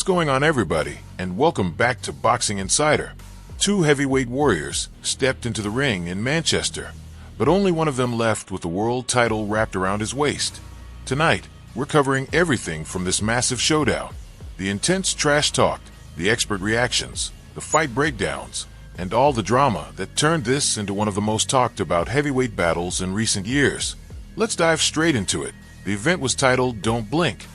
What's going on, everybody, and welcome back to Boxing Insider. Two heavyweight warriors stepped into the ring in Manchester, but only one of them left with the world title wrapped around his waist. Tonight, we're covering everything from this massive showdown: the intense trash talk, the expert reactions, the fight breakdowns, and all the drama that turned this into one of the most talked about heavyweight battles in recent years. Let's dive straight into it. The event was titled Don't Blink,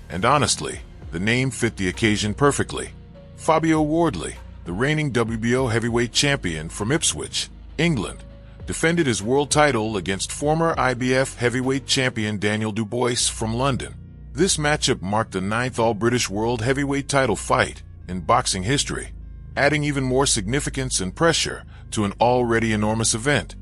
and honestly, the name fit the occasion perfectly. Fabio Wardley, the reigning WBO heavyweight champion from Ipswich, England, defended his world title against former IBF heavyweight champion Daniel Dubois from London. This matchup marked the 9th all-British world heavyweight title fight in boxing history, adding even more significance and pressure to an already enormous event.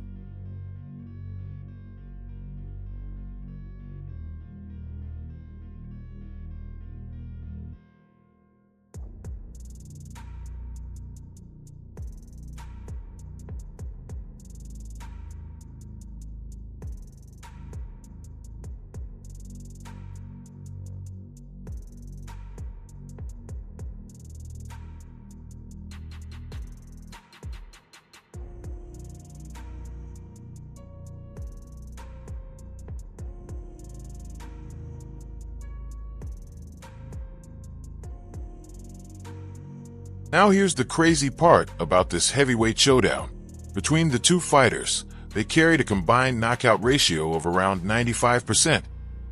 Now here's the crazy part about this heavyweight showdown. Between the two fighters, they carried a combined knockout ratio of around 95%,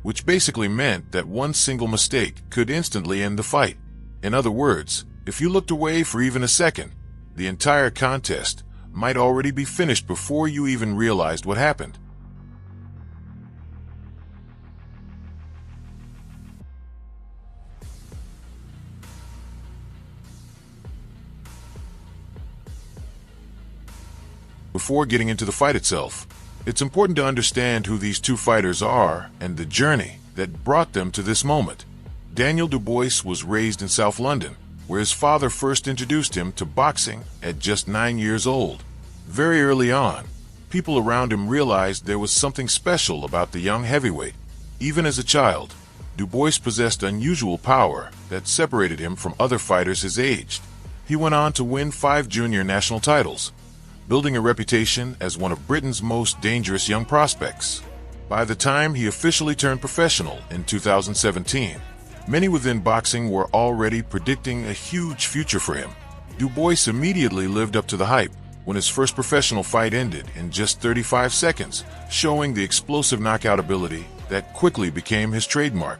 which basically meant that one single mistake could instantly end the fight. In other words, if you looked away for even a second, the entire contest might already be finished before you even realized what happened. Before getting into the fight itself, it's important to understand who these two fighters are and the journey that brought them to this moment. Daniel Dubois was raised in South London, where his father first introduced him to boxing at just 9 years old. Very early on, people around him realized there was something special about the young heavyweight. Even as a child, Dubois possessed unusual power that separated him from other fighters his age. He went on to win 5 junior national titles, building a reputation as one of Britain's most dangerous young prospects. By the time he officially turned professional in 2017, many within boxing were already predicting a huge future for him. Dubois immediately lived up to the hype when his first professional fight ended in just 35 seconds, showing the explosive knockout ability that quickly became his trademark.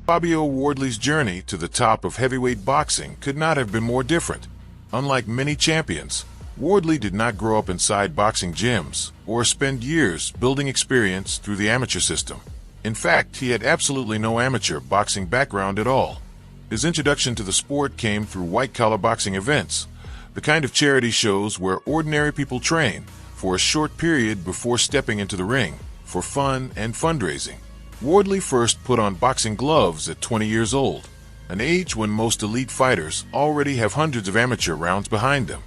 Fabio Wardley's journey to the top of heavyweight boxing could not have been more different. Unlike many champions, Wardley did not grow up inside boxing gyms or spend years building experience through the amateur system. In fact, he had absolutely no amateur boxing background at all. His introduction to the sport came through white-collar boxing events, the kind of charity shows where ordinary people train for a short period before stepping into the ring for fun and fundraising. Wardley first put on boxing gloves at 20 years old, an age when most elite fighters already have hundreds of amateur rounds behind them.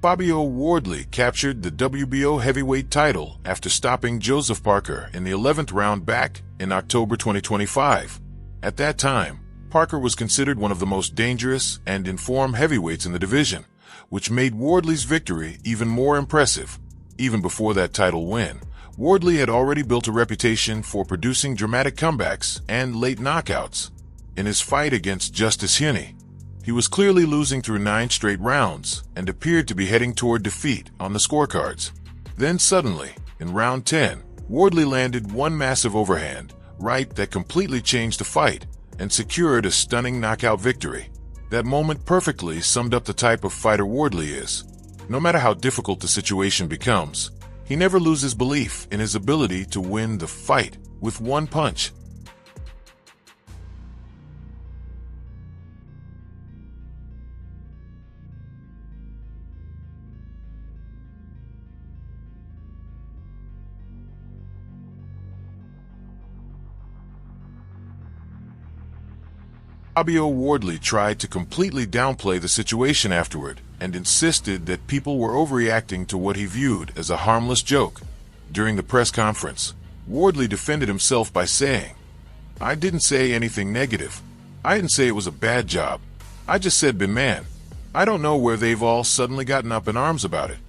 Fabio Wardley captured the WBO heavyweight title after stopping Joseph Parker in the 11th round back in October 2025. At that time, Parker was considered one of the most dangerous and informed heavyweights in the division, which made Wardley's victory even more impressive. Even before that title win, Wardley had already built a reputation for producing dramatic comebacks and late knockouts. In his fight against Justice Huni, he was clearly losing through 9 straight rounds and appeared to be heading toward defeat on the scorecards. Then suddenly, in round 10, Wardley landed one massive overhand right that completely changed the fight and secured a stunning knockout victory. That moment perfectly summed up the type of fighter Wardley is. No matter how difficult the situation becomes, He never loses belief in his ability to win the fight with one punch. Fabio Wardley tried to completely downplay the situation afterward and insisted that people were overreacting to what he viewed as a harmless joke. During the press conference, Wardley defended himself by saying, "I didn't say anything negative. I didn't say it was a bad job. I just said, man, I don't know where they've all suddenly gotten up in arms about it."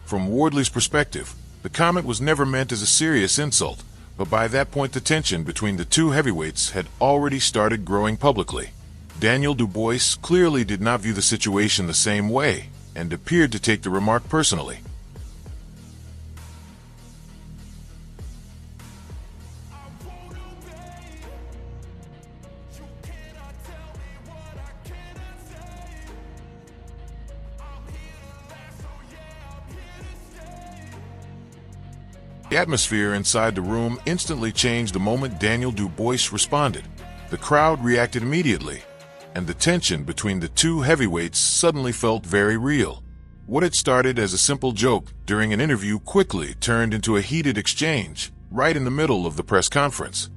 From Wardley's perspective, the comment was never meant as a serious insult, but by that point the tension between the two heavyweights had already started growing publicly. Daniel Dubois clearly did not view the situation the same way and appeared to take the remark personally. The atmosphere inside the room instantly changed the moment Daniel Dubois responded. The crowd reacted immediately, and the tension between the two heavyweights suddenly felt very real. What had started as a simple joke during an interview quickly turned into a heated exchange right in the middle of the press conference.